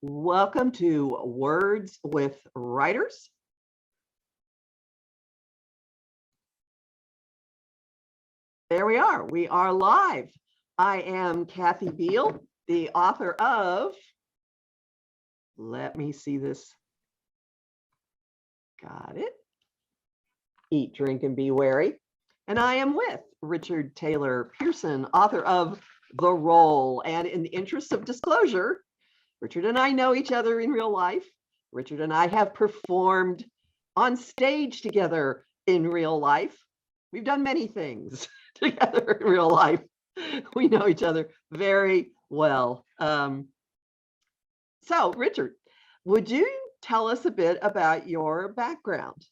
Welcome to Words with Writers. There we are. We are live. I am Kathy Beal, the author of, let me see this. Got it. Eat, Drink, and Be Wary. And I am with Richard Taylor Pearson, author of The Role. And in the interest of disclosure, Richard and I know each other in real life. Richard and I have performed on stage together in real life. We've done many things together in real life. We know each other very well. So, Richard, would you tell us a bit about your background?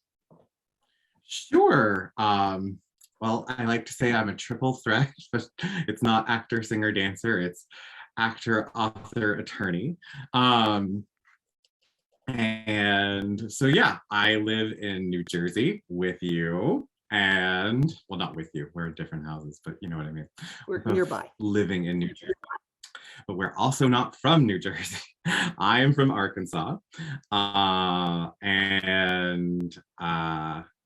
Sure. Well, I like to say I'm a triple threat, but it's not actor, singer, dancer. It's actor, author, attorney. And so, yeah, I live in New Jersey with you. And, well, not with you. We're in different houses, but you know what I mean. We're nearby. Living in New Jersey. But we're also not from New Jersey. I am from Arkansas.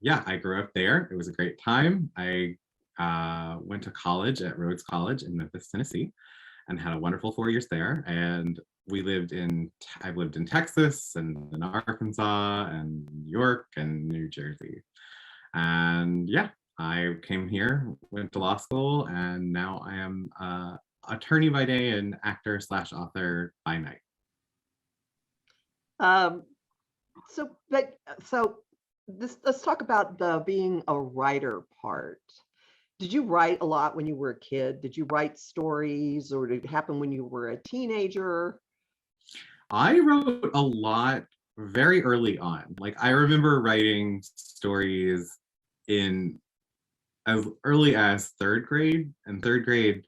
Yeah, I grew up there. It was a great time. I went to college at Rhodes College in Memphis, Tennessee, and had a wonderful 4 years there. And I've lived in Texas and in Arkansas and New York and New Jersey. And yeah, I came here, went to law school, and now I am attorney by day and actor / author by night. Let's talk about the being a writer part. Did you write a lot when you were a kid? Did you write stories, or did it happen when you were a teenager? I wrote a lot very early on. Like, I remember writing stories in as early as third grade. In third grade,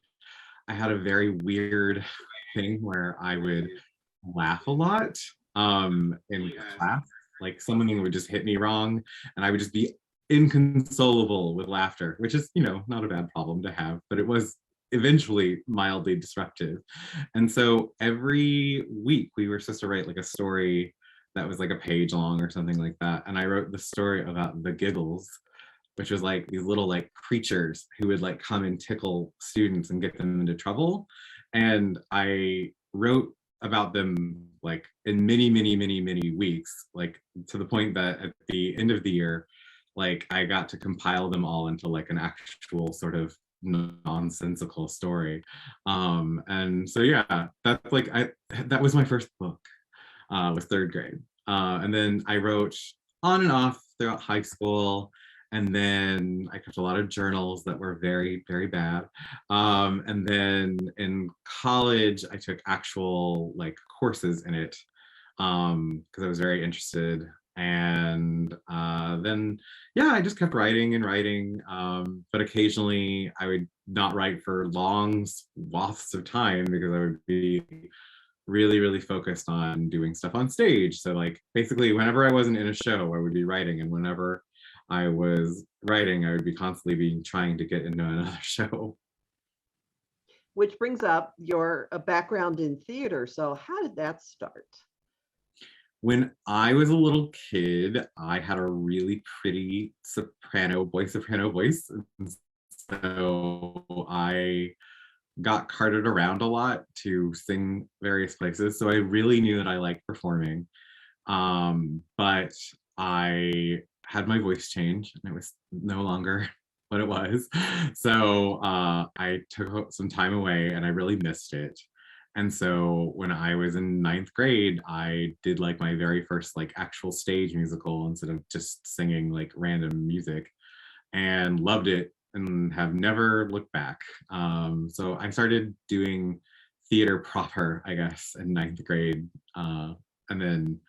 I had a very weird thing where I would laugh a lot in class. Like, something would just hit me wrong and I would just be inconsolable with laughter, which is, not a bad problem to have, but it was eventually mildly disruptive. And so every week we were supposed to write like a story that was like a page long or something like that. And I wrote the story about the Giggles, which was like these little like creatures who would like come and tickle students and get them into trouble. And I wrote about them like in many, many, many, many weeks, like to the point that at the end of the year, like I got to compile them all into like an actual sort of nonsensical story. And so yeah, that's like that was my first book, was third grade. And then I wrote on and off throughout high school. And then I kept a lot of journals that were very, very bad. And then in college, I took actual like courses in it because I was very interested. And then, yeah, I just kept writing and writing. But occasionally I would not write for long swaths of time because I would be really, really focused on doing stuff on stage. So like basically whenever I wasn't in a show, I would be writing, and whenever I was writing, I would be constantly trying to get into another show. Which brings up your background in theater. So how did that start? When I was a little kid, I had a really pretty soprano voice. So I got carted around a lot to sing various places. So I really knew that I liked performing. But I had my voice change and it was no longer what it was. So I took some time away and I really missed it. And so when I was in 9th grade, I did like my very first like actual stage musical instead of just singing like random music, and loved it and have never looked back. So I started doing theater proper, I guess, in 9th grade. And then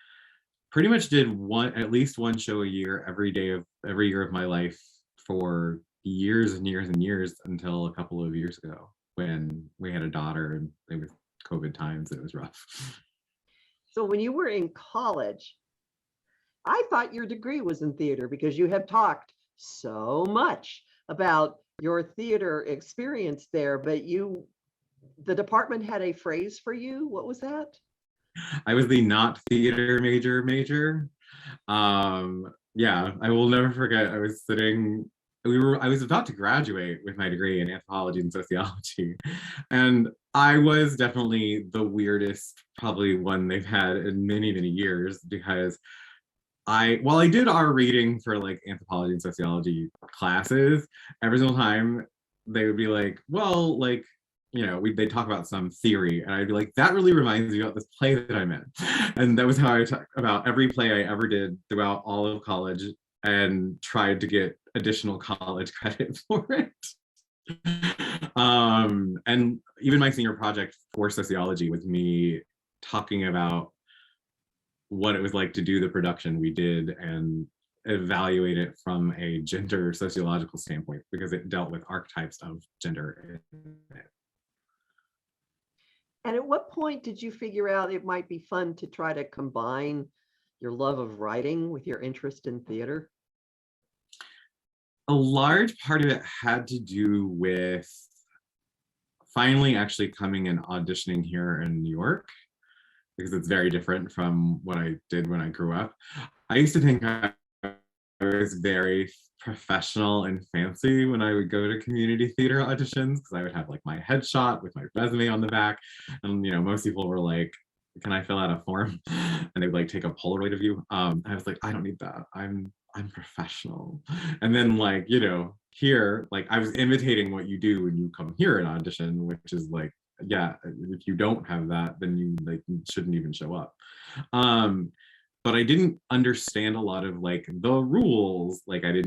pretty much did at least one show a year every year of my life for years and years and years until a couple of years ago when we had a daughter and it was COVID times. It was rough. So when you were in college, I thought your degree was in theater because you have talked so much about your theater experience there, but the department had a phrase for you. What was that? I was the not theater major. Yeah, I will never forget. I was sitting. I was about to graduate with my degree in anthropology and sociology, and I was definitely the weirdest, probably one they've had in many, many years because while I did our reading for like anthropology and sociology classes, every single time they would be like, well, like, they talk about some theory, and I'd be like, that really reminds me about this play that I'm in. And that was how I talk about every play I ever did throughout all of college and tried to get additional college credit for it. And even my senior project for sociology was me talking about what it was like to do the production we did and evaluate it from a gender sociological standpoint because it dealt with archetypes of gender in it. And at what point did you figure out it might be fun to try to combine your love of writing with your interest in theater? A large part of it had to do with finally actually coming and auditioning here in New York, because it's very different from what I did when I grew up. I used to think I was very professional and fancy when I would go to community theater auditions because I would have like my headshot with my resume on the back. And most people were like, can I fill out a form? And they would like take a Polaroid of you. I was like, I don't need that. I'm professional. And then like, here, like I was imitating what you do when you come here and audition, which is like, yeah, if you don't have that, then you like shouldn't even show up. But I didn't understand a lot of like the rules. Like I'd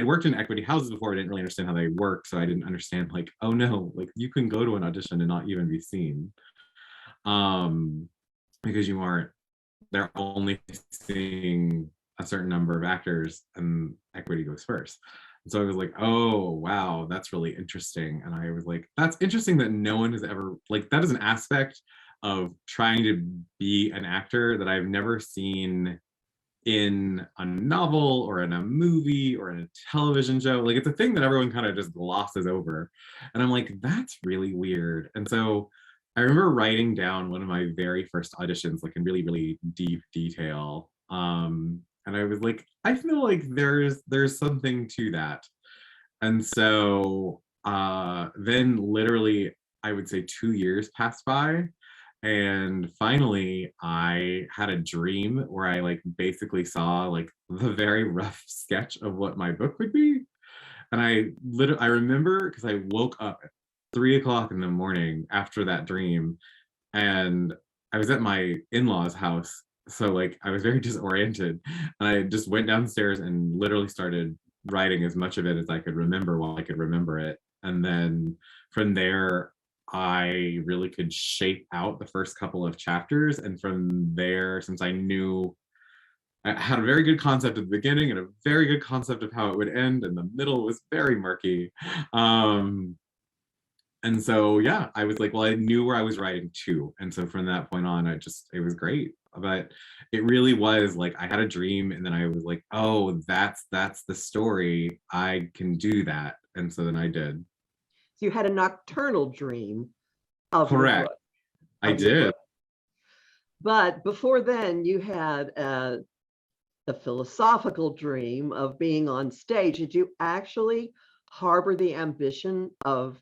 worked in equity houses before. I didn't really understand how they work. So I didn't understand like, oh no, like you can go to an audition and not even be seen. Because they're only seeing a certain number of actors and equity goes first. And so I was like, oh, wow, that's really interesting. And I was like, that's interesting that no one has ever, like, that is an aspect of trying to be an actor that I've never seen in a novel or in a movie or in a television show. Like, it's a thing that everyone kind of just glosses over. And I'm like, that's really weird. And so I remember writing down one of my very first auditions, like in really, really deep detail. And I was like, I feel like there's something to that. And so then literally, I would say 2 years passed by. And finally, I had a dream where I like basically saw like the very rough sketch of what my book would be. And I remember because I woke up at 3 o'clock in the morning after that dream, and I was at my in-laws' house. So like I was very disoriented, and I just went downstairs and literally started writing as much of it as I could remember while I could remember it. And then from there, I really could shape out the first couple of chapters. And from there, since I had a very good concept at the beginning and a very good concept of how it would end, and the middle was very murky. And so, yeah, I was like, well, I knew where I was writing to. And so from that point on, it was great. But it really was like, I had a dream and then I was like, oh, that's the story. I can do that. And so then I did. So you had a nocturnal dream of your Correct. book, I of your did. book. But before then, you had a philosophical dream of being on stage. Did you actually harbor the ambition of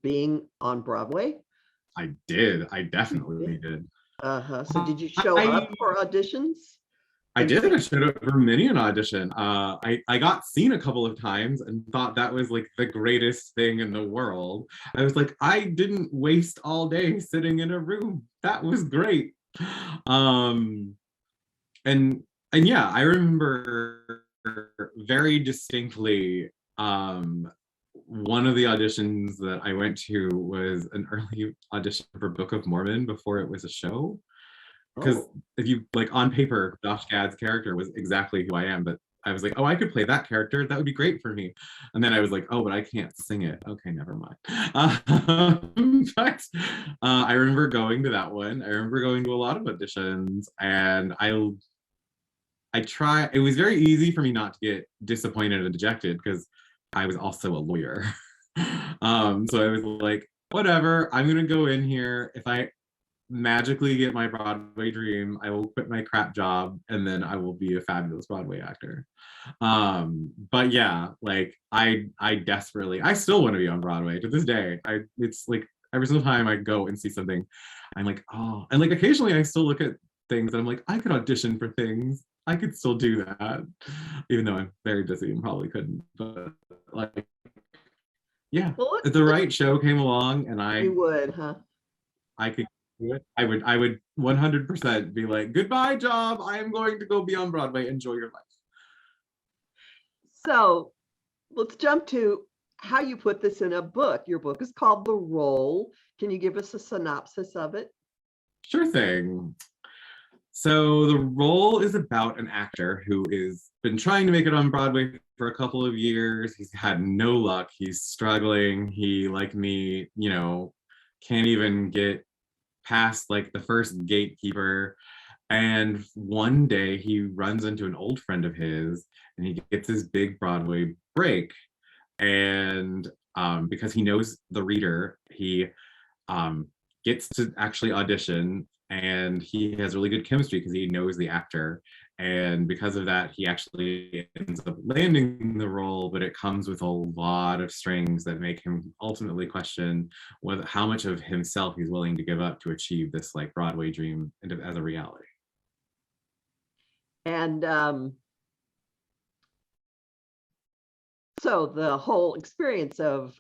being on Broadway? I did. I definitely did. So did you show up for auditions? I did. I showed up for many an audition. I got seen a couple of times and thought that was like the greatest thing in the world. I was like, I didn't waste all day sitting in a room. That was great. And yeah, I remember very distinctly one of the auditions that I went to was an early audition for Book of Mormon before it was a show. Because if you like on paper, Josh Gad's character was exactly who I am, but I was like, oh, I could play that character. That would be great for me. And then I was like, oh, but I can't sing it. Okay, never mind. But I remember going to that one. I remember going to a lot of auditions, and it was very easy for me not to get disappointed and dejected because I was also a lawyer. So I was like, whatever, I'm gonna go in here. magically get my Broadway dream. I will quit my crap job and then I will be a fabulous Broadway actor. But yeah, like I desperately, I still want to be on Broadway to this day. It's like every single time I go and see something, I'm like, oh, and like occasionally I still look at things and I'm like, I could audition for things. I could still do that, even though I'm very busy and probably couldn't. But like, yeah, Well, if the right show came along and you would, huh? I could do it, I would 100% be like, goodbye job. I am going to go be on Broadway. Enjoy your life. So let's jump to how you put this in a book. Your book is called The Role. Can you give us a synopsis of it? Sure thing. So the role is about an actor who is been trying to make it on Broadway for a couple of years. He's had no luck. He's struggling. He, like me, can't even get past like the first gatekeeper. And one day he runs into an old friend of his and he gets his big Broadway break. And because he knows the reader, he gets to actually audition and he has really good chemistry because he knows the actor. And because of that, he actually ends up landing the role, but it comes with a lot of strings that make him ultimately question how much of himself he's willing to give up to achieve this like Broadway dream as a reality. And so the whole experience of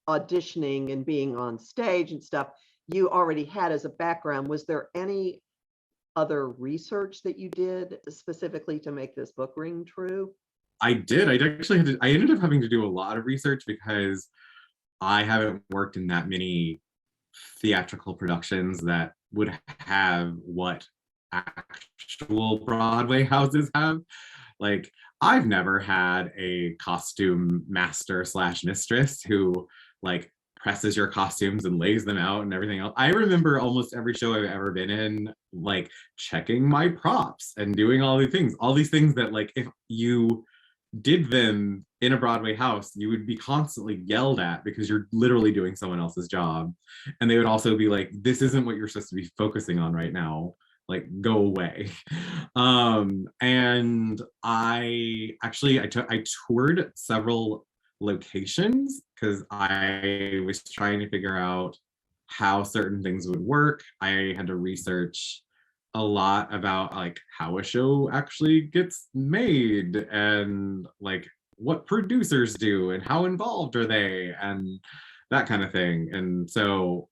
auditioning and being on stage and stuff you already had as a background. Was there any other research that you did specifically to make this book ring true? I did. I ended up having to do a lot of research because I haven't worked in that many theatrical productions that would have what actual Broadway houses have. Like, I've never had a costume master / mistress who like presses your costumes and lays them out and everything else. I remember almost every show I've ever been in, like checking my props and doing all these things that like if you did them in a Broadway house, you would be constantly yelled at because you're literally doing someone else's job. And they would also be like, this isn't what you're supposed to be focusing on right now. Like, go away. And I toured several locations because I was trying to figure out how certain things would work. I had to research a lot about like how a show actually gets made and like what producers do and how involved are they and that kind of thing. And so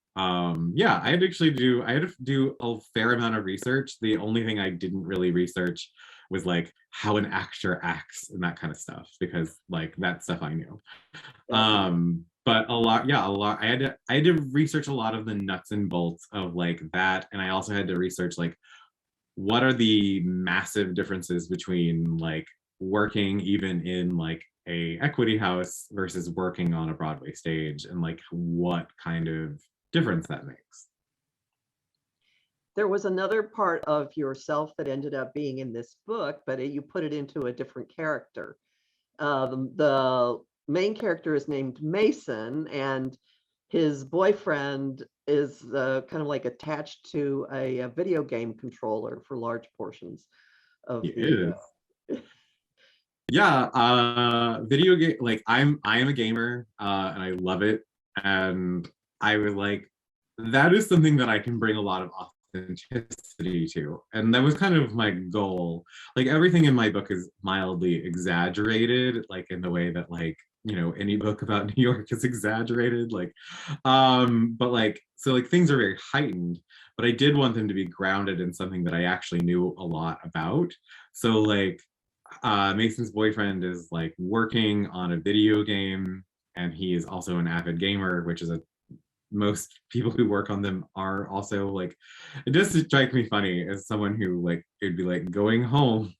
yeah, I had to do a fair amount of research. The only thing I didn't really research was like how an actor acts and that kind of stuff, because like that stuff I knew. But a lot, I had to research a lot of the nuts and bolts of like that. And I also had to research like what are the massive differences between like working even in like a equity house versus working on a Broadway stage, and like what kind of difference that makes. There was another part of yourself that ended up being in this book, but you put it into a different character. The main character is named Mason, and his boyfriend is kind of like attached to a video game controller for large portions of the. Yeah, video game. Like I am a gamer, and I love it. And I was like, that is something that I can bring a lot of authenticity to, and that was kind of my goal. Like everything in my book is mildly exaggerated, like in the way that like any book about New York is exaggerated, like but like so like things are very heightened, but I did want them to be grounded in something that I actually knew a lot about. So like Mason's boyfriend is like working on a video game, and he is also an avid gamer, which is most people who work on them are also like, it does strike me funny as someone who like, it'd be like going home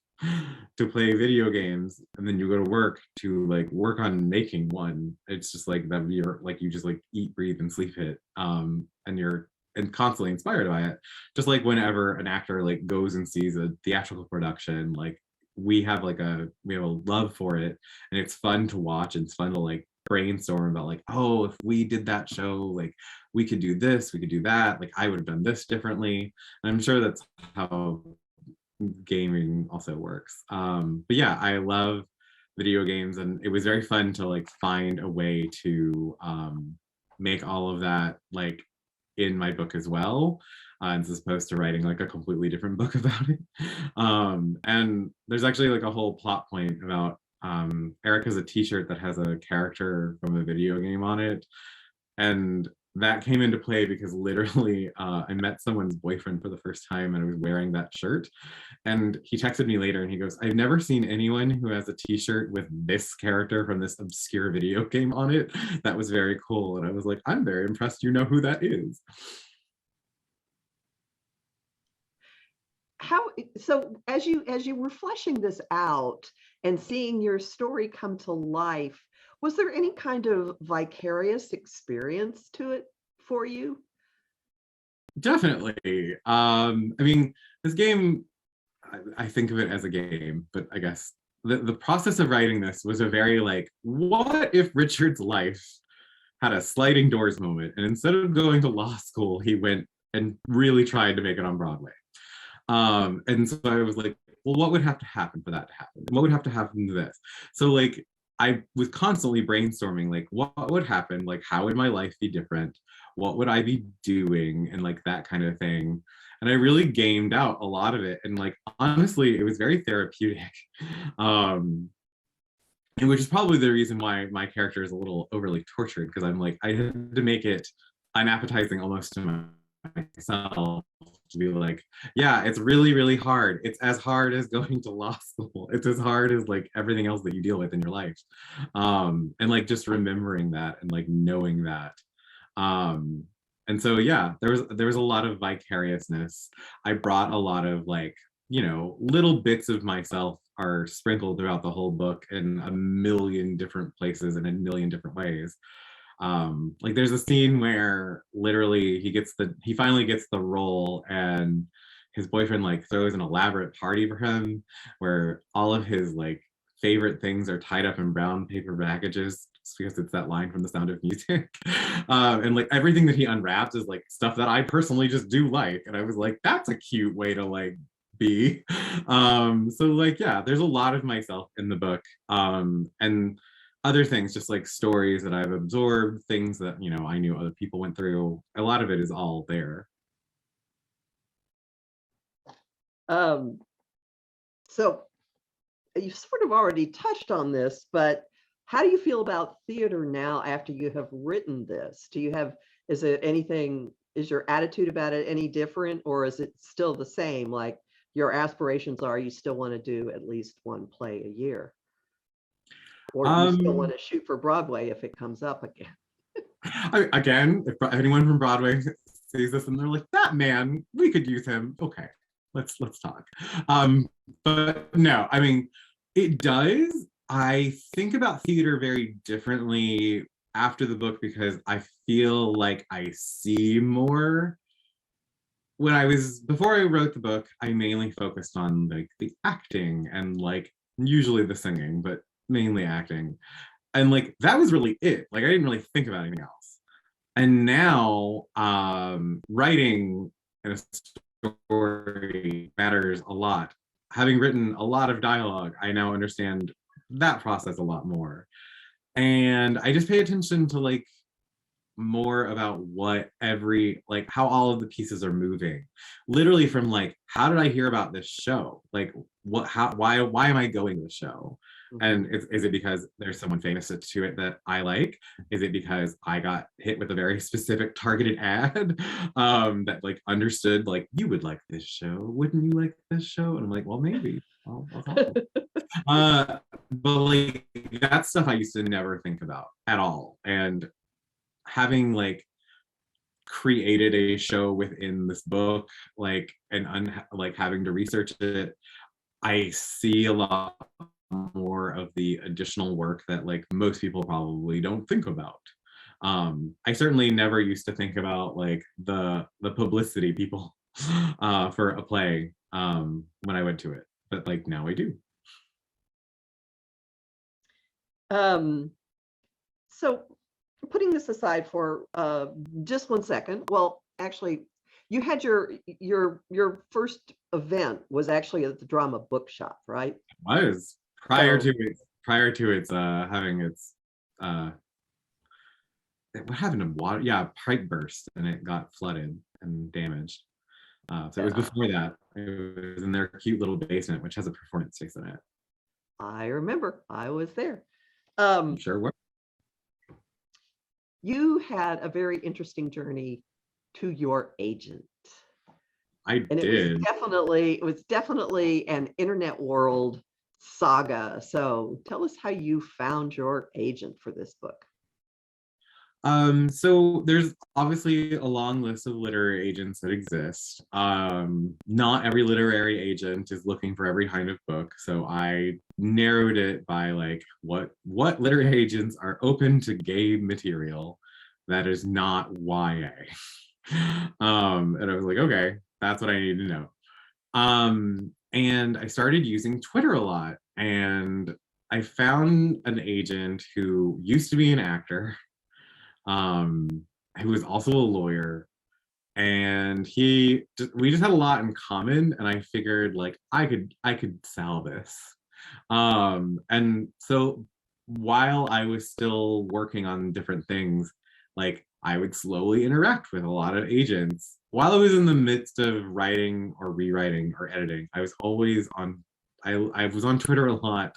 to play video games and then you go to work to like work on making one. It's just like that you're like, you just like eat, breathe and sleep it, and you're constantly inspired by it. Just like whenever an actor like goes and sees a theatrical production, like we have a love for it, and it's fun to watch and it's fun to like brainstorm about like, oh, if we did that show, like we could do this, we could do that, like I would have done this differently. And I'm sure that's how gaming also works. But yeah, I love video games, and it was very fun to like find a way to make all of that like in my book as well, as opposed to writing like a completely different book about it. And there's actually like a whole plot point about Eric has a t-shirt that has a character from a video game on it. And that came into play because literally I met someone's boyfriend for the first time and I was wearing that shirt. And he texted me later and he goes, I've never seen anyone who has a t-shirt with this character from this obscure video game on it. That was very cool. And I was like, I'm very impressed you know who that is. So as you were fleshing this out and seeing your story come to life, was there any kind of vicarious experience to it for you? Definitely. I mean, this game, I think of it as a game, but I guess the process of writing this was a very like, what if Richard's life had a sliding doors moment, and instead of going to law school, he went and really tried to make it on Broadway. And so I was like, well, what would have to happen for that to happen? What would have to happen to this? So like, I was constantly brainstorming, like, what would happen? Like, how would my life be different? What would I be doing? And like that kind of thing. And I really gamed out a lot of it. And like, honestly, it was very therapeutic. And which is probably the reason why my character is a little overly tortured, because I'm like, I had to make it unappetizing almost to myself, to be like, yeah, it's really, really hard. It's as hard as going to law school. It's as hard as like everything else that you deal with in your life. And like just remembering that and like knowing that. And so yeah, there was a lot of vicariousness. I brought a lot of like, you know, little bits of myself are sprinkled throughout the whole book in a million different places and in a million different ways. Like there's a scene where literally he finally gets the role, and his boyfriend like throws an elaborate party for him where all of his like favorite things are tied up in brown paper packages, just because it's that line from The Sound of Music. And like everything that he unwraps is like stuff that I personally just do like, and I was like, that's a cute way to like be. So like yeah, there's a lot of myself in the book, and other things, just like stories that I've absorbed, things that, you know, I knew other people went through. A lot of it is all there. So you sort of already touched on this, but how do you feel about theater now after you have written this? Is your attitude about it any different, or is it still the same? Like your aspirations are, you still want to do at least one play a year? Or do you still want to shoot for Broadway if it comes up again? Again, if anyone from Broadway sees this and they're like, that man, we could use him. Okay, let's talk. But no, I mean, it does. I think about theater very differently after the book because I feel like I see more. Before I wrote the book, I mainly focused on like the acting and like usually the singing, but mainly acting. And like that was really it. Like I didn't really think about anything else. And now writing a story matters a lot. Having written a lot of dialogue, I now understand that process a lot more. And I just pay attention to like more about how all of the pieces are moving, literally from like, how did I hear about this show, like why am I going to the show? And is it because there's someone famous to it that I like? Is it because I got hit with a very specific targeted ad that like understood like, you would like this show, wouldn't you like this show? And I'm like, well, maybe I'll but like that stuff I used to never think about at all. And having like created a show within this book, like like having to research it, I see a lot more of the additional work that like most people probably don't think about. I certainly never used to think about like the publicity people for a play when I went to it, but like now I do. So putting this aside for just 1 second, well, actually, you had your first event was actually at the Drama Bookshop, right? Was So prior to its having its uh what happened to water? Yeah, pipe burst and it got flooded and damaged. So it was yeah, before that. It was in their cute little basement, which has a performance space in it. I remember I was there. You Um, sure were. you had a very interesting journey to your agent. I And did. it was definitely an internet world saga. So tell us how you found your agent for this book. So there's obviously a long list of literary agents that exist. Not every literary agent is looking for every kind of book, so I narrowed it by like what literary agents are open to gay material that is not YA. And I was like, okay, that's what I need to know. And I started using Twitter a lot, and I found an agent who used to be an actor, um, who was also a lawyer, and we just had a lot in common, and I figured like I could sell this. And so while I was still working on different things, like I would slowly interact with a lot of agents. While I was in the midst of writing or rewriting or editing, I was always on I was on Twitter a lot,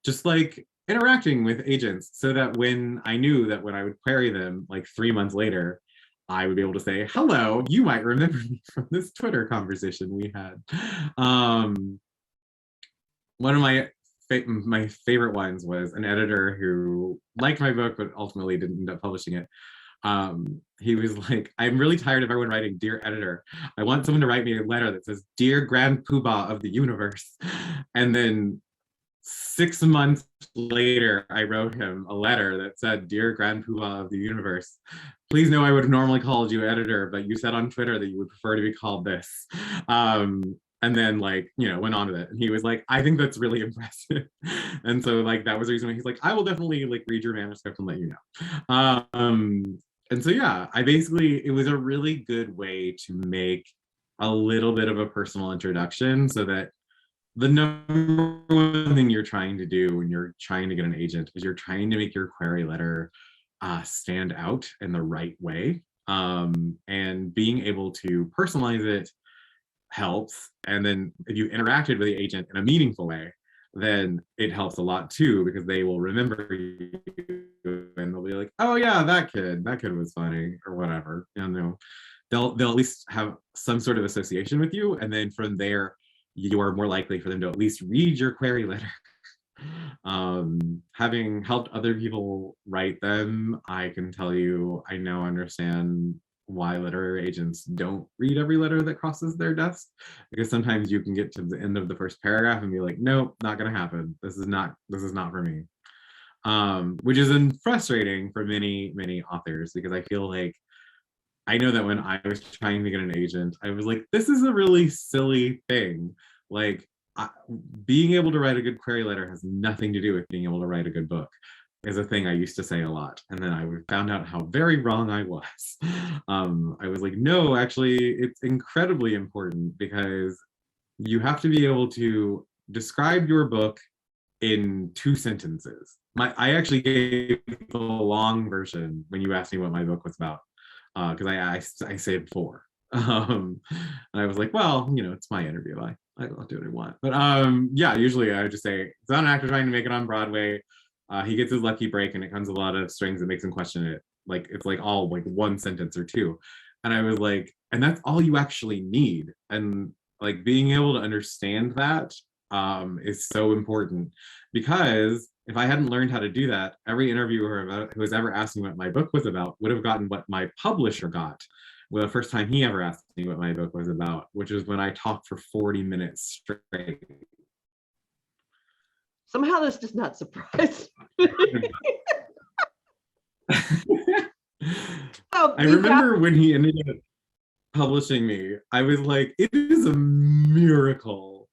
just like interacting with agents, so that when I knew that when I would query them like 3 months later, I would be able to say, hello, you might remember me from this Twitter conversation we had. One of my favorite ones was an editor who liked my book but ultimately didn't end up publishing it. He was like, I'm really tired of everyone writing dear editor. I want someone to write me a letter that says, dear grand poobah of the universe. And then 6 months later, I wrote him a letter that said, dear grand poobah of the universe, please know I would have normally called you editor, but you said on Twitter that you would prefer to be called this. And then like, went on with it. And he was like, I think that's really impressive. And so like, that was the reason why he's like, I will definitely like read your manuscript and let you know. And so, yeah, it was a really good way to make a little bit of a personal introduction, so that the number one thing you're trying to do when you're trying to get an agent is you're trying to make your query letter stand out in the right way. And being able to personalize it helps. And then if you interacted with the agent in a meaningful way, then it helps a lot too, because they will remember you and they'll be like, oh yeah, that kid was funny or whatever. They'll at least have some sort of association with you. And then from there, you are more likely for them to at least read your query letter. Having helped other people write them, I can tell you, I now understand why literary agents don't read every letter that crosses their desk, because sometimes you can get to the end of the first paragraph and be like, nope, not gonna happen. This is not for me. Which is frustrating for many authors, because I feel like I know that when I was trying to get an agent, I was like, this is a really silly thing. Like, being able to write a good query letter has nothing to do with being able to write a good book, is a thing I used to say a lot. And then I found out how very wrong I was. I was like, no, actually, it's incredibly important, because you have to be able to describe your book in 2 sentences. I actually gave the long version when you asked me what my book was about, because I said 4. And I was like, well, it's my interview. I'll do what I want. But yeah, usually I would just say, it's not an actor trying to make it on Broadway. He gets his lucky break and it comes with a lot of strings that makes him question it. Like, it's like all like 1 sentence or 2. And I was like, and that's all you actually need. And like, being able to understand that is so important, because if I hadn't learned how to do that, every interviewer who has ever asked me what my book was about would have gotten what my publisher got. Well, the first time he ever asked me what my book was about, which was when I talked for 40 minutes straight. Somehow this does not surprise me. I remember when he ended up publishing me, I was like, it is a miracle.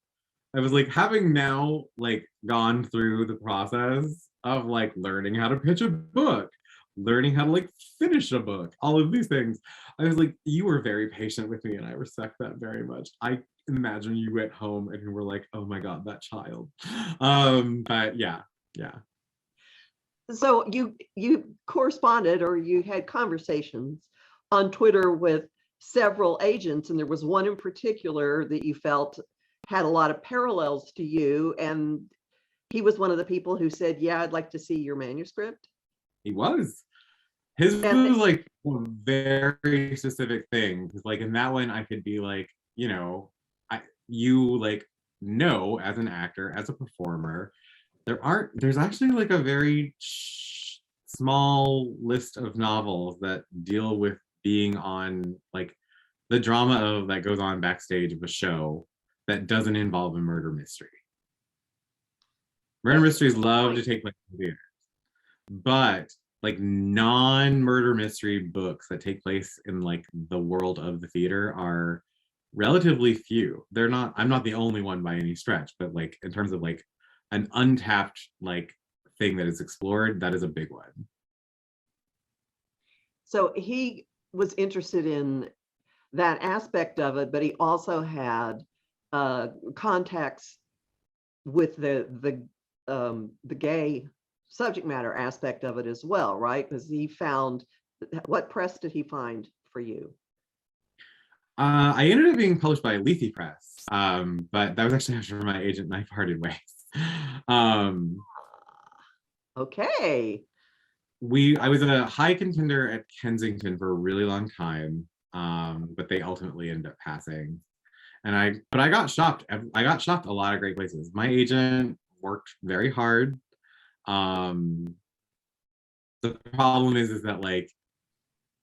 I was like, having now like gone through the process of like learning how to pitch a book, learning how to like finish a book, all of these things. I was like, you were very patient with me, and I respect that very much. I imagine you went home and you were like, oh my God, that child. But yeah, yeah. So you corresponded, or you had conversations on Twitter with several agents, and there was one in particular that you felt had a lot of parallels to you, and he was one of the people who said, yeah, I'd like to see your manuscript. He was. His And was like a very specific thing. 'Cause, like in that one, I could be like, you like know as an actor, as a performer, there's actually like a very small list of novels that deal with being on like the drama of that goes on backstage of a show that doesn't involve a murder mystery. Murder mysteries love to take place in theaters, but like non-murder mystery books that take place in like the world of the theater are relatively few. I'm not the only one by any stretch, but like in terms of like an untapped like thing that is explored, that is a big one. so he was interested in that aspect of it, but he also had contacts with the gay subject matter aspect of it as well, right? Because he found, what press did he find for you? I ended up being published by Lethe Press, but that was actually after my agent and I parted ways. Okay. I was a high contender at Kensington for a really long time, but they ultimately ended up passing. But I got shopped. I got shopped a lot of great places. My agent worked very hard. The problem is that like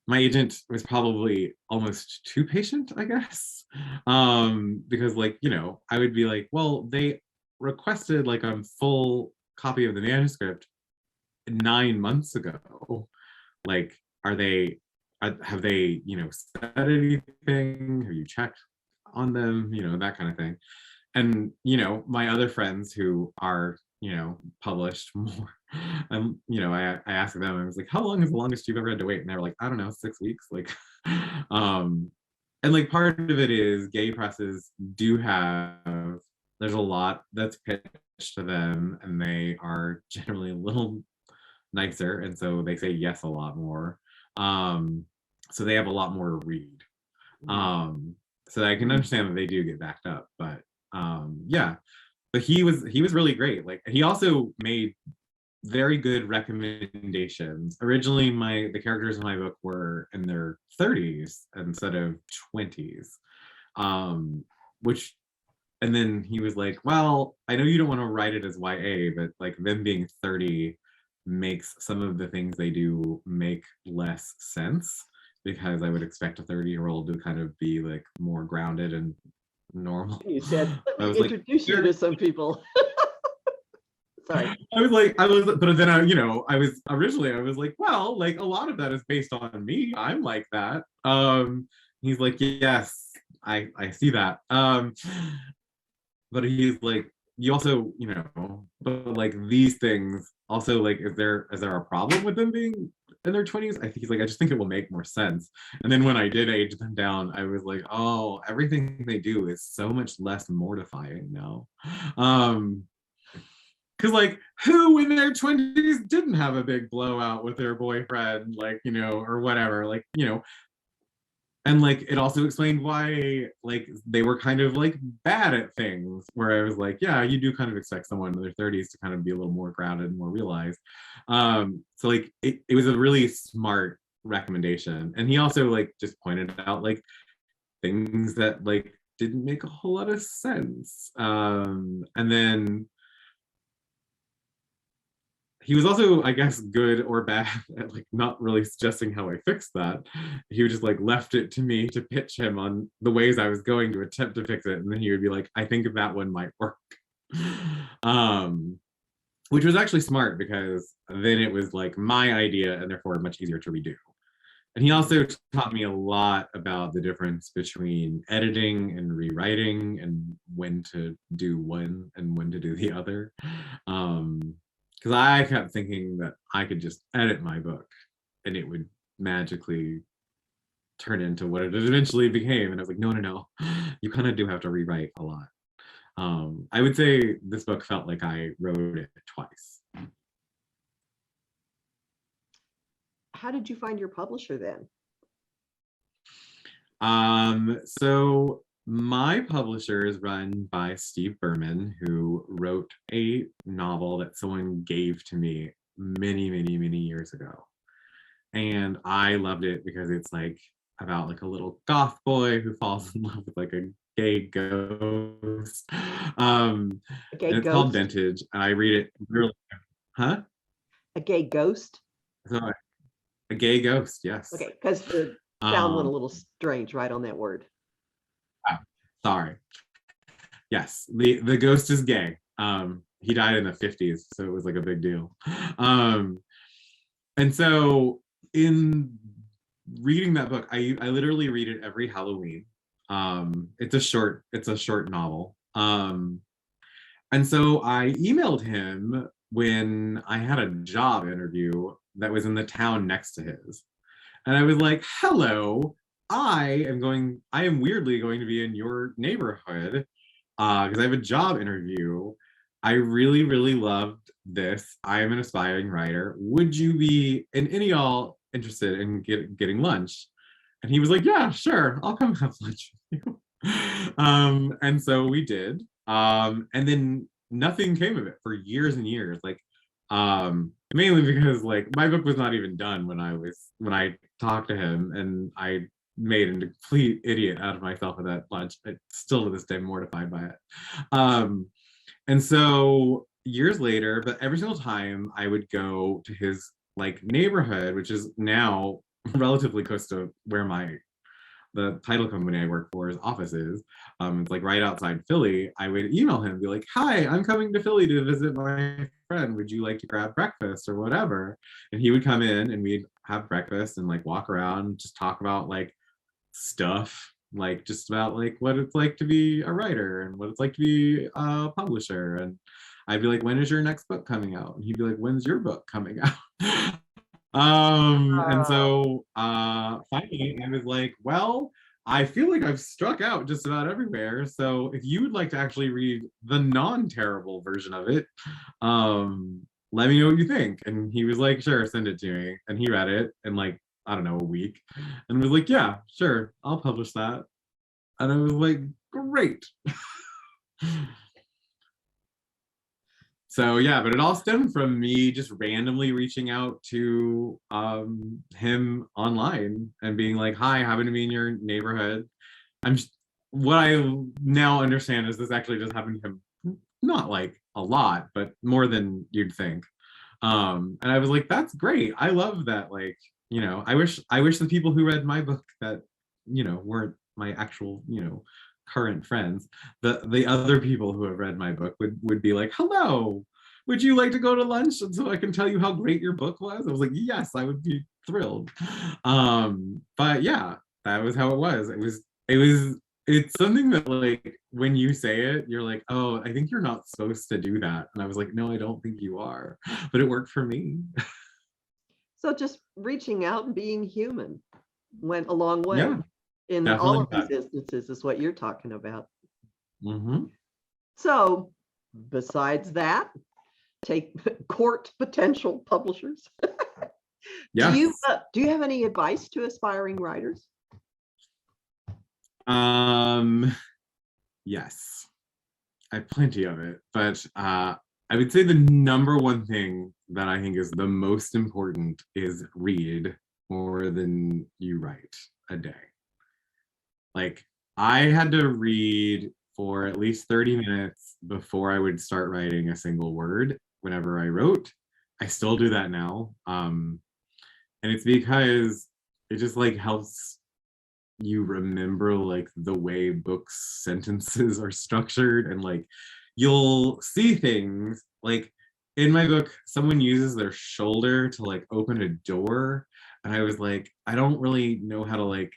my agent was probably almost too patient, I guess, because like I would be like, well, they requested like a full copy of the manuscript 9 months ago. Like, have they said anything? Have you checked on them? That kind of thing. And my other friends who are published more, I asked them, I was like, how long is the longest you've ever had to wait? And they were like, I don't know, 6 weeks. Like, and like part of it is gay presses do have, there's a lot that's pitched to them, and they are generally a little nicer, and so they say yes a lot more. So they have a lot more to read. So I can understand that they do get backed up, but yeah. But he was really great. Like, he also made very good recommendations. Originally, the characters in my book were in their 30s instead of 20s, and then he was like, well, I know you don't want to write it as YA, but like them being 30 makes some of the things they do make less sense, because I would expect a 30-year-old to kind of be like more grounded and normal. You said, let me introduce you to some people. Sorry. But then I was like, well, like a lot of that is based on me. I'm like that. He's like, yes, I see that. But he's like, you also, but like these things also, like, is there a problem with them being in their 20s? I think he's like, I just think it will make more sense. And then when I did age them down, I was like, oh, everything they do is so much less mortifying now. Because like, who in their 20s didn't have a big blowout with their boyfriend, like, or whatever, like, and like it also explained why like they were kind of like bad at things, where I was like, yeah, you do kind of expect someone in their 30s to kind of be a little more grounded and more realized. So like it was a really smart recommendation. And he also like just pointed out like things that like didn't make a whole lot of sense. And then he was also, I guess, good or bad at like not really suggesting how I fixed that. He would just like left it to me to pitch him on the ways I was going to attempt to fix it, and then he would be like, I think that one might work. Which was actually smart, because then it was like my idea and therefore much easier to redo. And he also taught me a lot about the difference between editing and rewriting, and when to do one and when to do the other. because I kept thinking that I could just edit my book and it would magically turn into what it eventually became. And I was like, no, no, no, you kind of do have to rewrite a lot. I would say this book felt like I wrote it twice. How did you find your publisher then? So my publisher is run by Steve Berman, who wrote a novel that someone gave to me many, many, many years ago. And I loved it because it's like about like a little goth boy who falls in love with like a gay ghost. A gay And it's called ghost? Vintage, and I read it really, huh? A gay ghost? So a gay ghost, yes. Okay, because the sound went a Um, little strange right on that word. Sorry. Yes, the ghost is gay. He died in the 50s, so it was like a big deal. And so in reading that book, I literally read it every Halloween. It's a short novel. And so I emailed him when I had a job interview that was in the town next to his. And I was like, hello, I am weirdly going to be in your neighborhood because I have a job interview. I really, really loved this. I am an aspiring writer. Would you be, and any of y'all interested in getting lunch? And he was like, yeah, sure, I'll come have lunch with you. And so we did. And then nothing came of it for years and years. Like, mainly because like my book was not even done when I talked to him, and I made a complete idiot out of myself at that lunch. I still to this day mortified by it. And so years later, but every single time I would go to his like neighborhood, which is now relatively close to where the title company I work for, his office is. It's like right outside Philly. I would email him and be like, hi, I'm coming to Philly to visit my friend. Would you like to grab breakfast or whatever? And he would come in and we'd have breakfast and like walk around, just talk about like stuff, like just about like what it's like to be a writer and what it's like to be a publisher. And I'd be like, when is your next book coming out? And he'd be like, when's your book coming out? And so finally I was like, well, I feel like I've struck out just about everywhere. So if you would like to actually read the non-terrible version of it, let me know what you think. And he was like, sure, send it to me. And he read it in like, I don't know, a week, and was like, yeah, sure, I'll publish that. And I was like, great. So yeah, but it all stemmed from me just randomly reaching out to him online and being like, hi, happen to be in your neighborhood. What I now understand is this actually just happened to him, not like a lot, but more than you'd think. And I was like, that's great. I love that. Like, I wish the people who read my book that, weren't my actual, current friends, the other people who have read my book would be like, hello, would you like to go to lunch and so I can tell you how great your book was? I was like, yes, I would be thrilled. But yeah, that was how it was. It's something that like when you say it, you're like, oh, I think you're not supposed to do that. And I was like, no, I don't think you are, but it worked for me. So just reaching out and being human went a long way. Yeah, In all of definitely. these instances is what you're talking about. Mm-hmm. So besides that, take court potential publishers. Yes. Do you have any advice to aspiring writers? Yes, I have plenty of it, but I would say the number one thing that I think is the most important is read more than you write a day. Like, I had to read for at least 30 minutes before I would start writing a single word whenever I wrote. I still do that now. And it's because it just like helps you remember like the way books sentences are structured, and like you'll see things like in my book someone uses their shoulder to like open a door, and I was like, I don't really know how to like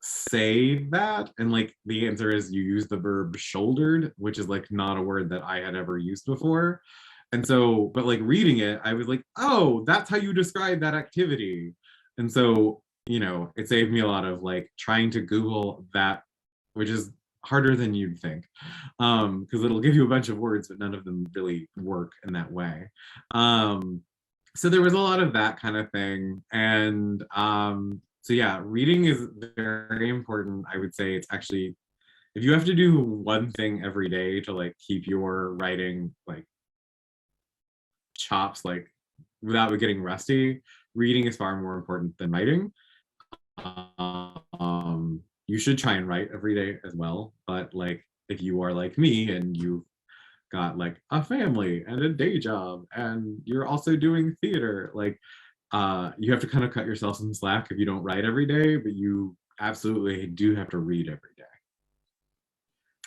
say that, and like the answer is you use the verb shouldered, which is like not a word that I had ever used before. And so, but like reading it, I was like, oh, that's how you describe that activity. And so, it saved me a lot of like trying to Google that, which is harder than you'd think, because it'll give you a bunch of words, but none of them really work in that way. So there was a lot of that kind of thing. And so yeah, reading is very important. I would say it's actually, if you have to do one thing every day to like keep your writing like chops like without it getting rusty, reading is far more important than writing. You should try and write every day as well, but like if you are like me and you've got like a family and a day job and you're also doing theater, like you have to kind of cut yourself some slack if you don't write every day, but you absolutely do have to read every day.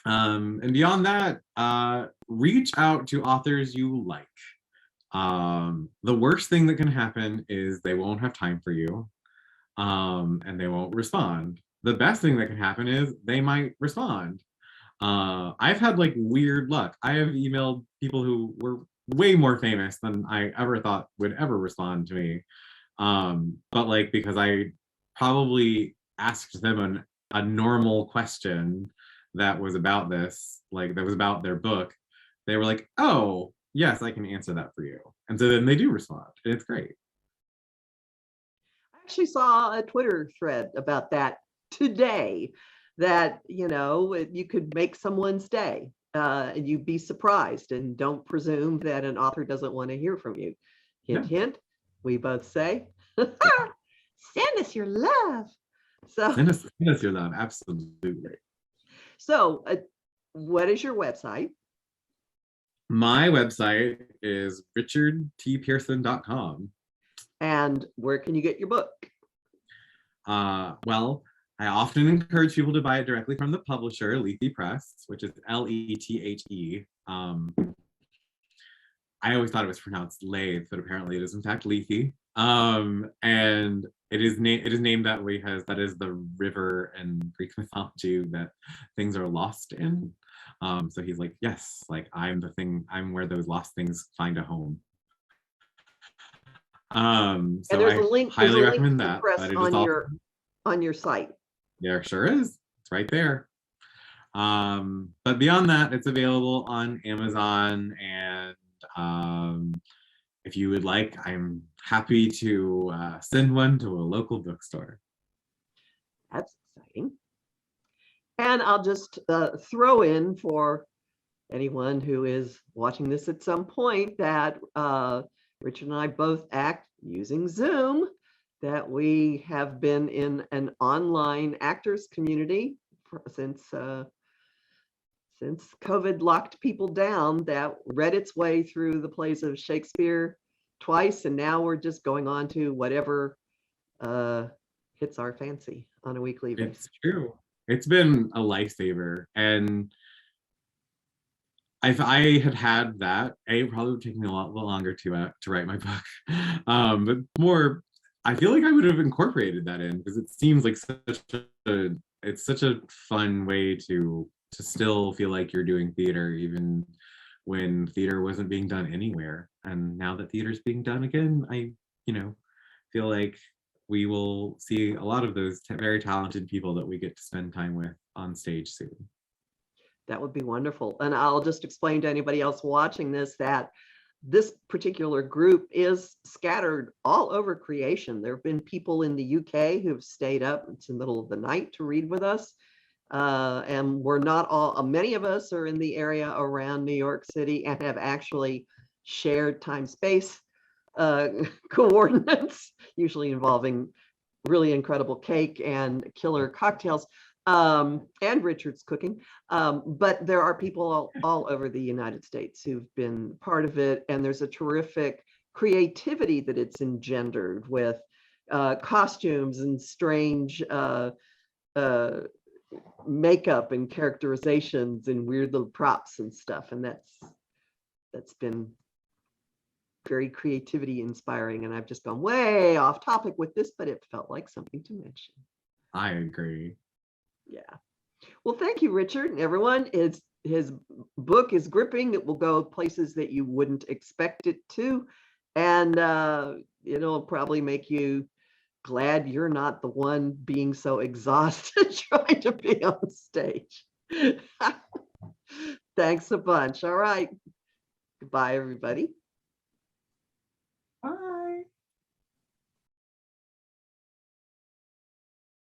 And beyond that, reach out to authors you like. The worst thing that can happen is they won't have time for you, and they won't respond. The best thing that can happen is they might respond. I've had like weird luck. I have emailed people who were way more famous than I ever thought would ever respond to me. But like because I probably asked them a normal question that was about this, like that was about their book, they were like, oh, yes, I can answer that for you. And so then they do respond, and it's great. I actually saw a Twitter thread about that today, that you could make someone's day, and you'd be surprised, and don't presume that an author doesn't want to hear from you. Hint, Yeah. hint, we both say, send us your love. So Send us your love, absolutely. So what is your website? My website is richardtpearson.com. And where can you get your book? Well, I often encourage people to buy it directly from the publisher, Lethe Press, which is Lethe. I always thought it was pronounced Lathe, but apparently it is in fact Lethe. And it is named that way because that is the river in Greek mythology that things are lost in. So he's like, yes, like I'm where those lost things find a home. So and there's I a link, highly recommend that. Press but it on is on your site. There sure is. It's right there. But beyond that, it's available on Amazon, and if you would like, I'm happy to send one to a local bookstore. That's exciting. And I'll just throw in for anyone who is watching this at some point that Richard and I both act using Zoom, that we have been in an online actors community since COVID locked people down, that read its way through the plays of Shakespeare twice, and now we're just going on to whatever hits our fancy on a weekly basis. It's true. It's been a lifesaver, and if I had that, it probably would take me a lot longer to write my book. But more, I feel like I would have incorporated that in, because it seems like it's such a fun way to still feel like you're doing theater, even when theater wasn't being done anywhere. And now that theater's being done again, I feel like we will see a lot of those very talented people that we get to spend time with on stage soon. That would be wonderful. And I'll just explain to anybody else watching this that this particular group is scattered all over creation. There have been people in the UK who've stayed up into the middle of the night to read with us. And we're not all, many of us are in the area around New York City and have actually shared time-space coordinates, usually involving really incredible cake and killer cocktails. And Richard's cooking. But there are people all over the United States who've been part of it, and there's a terrific creativity that it's engendered with costumes and strange makeup and characterizations and weird little props and stuff, and that's been very creativity inspiring. And I've just gone way off topic with this, but it felt like something to mention. I agree. Yeah. Well, thank you, Richard, and everyone. It's his book is gripping. It will go places that you wouldn't expect it to. And it'll probably make you glad you're not the one being so exhausted trying to be on stage. Thanks a bunch. All right. Goodbye, everybody.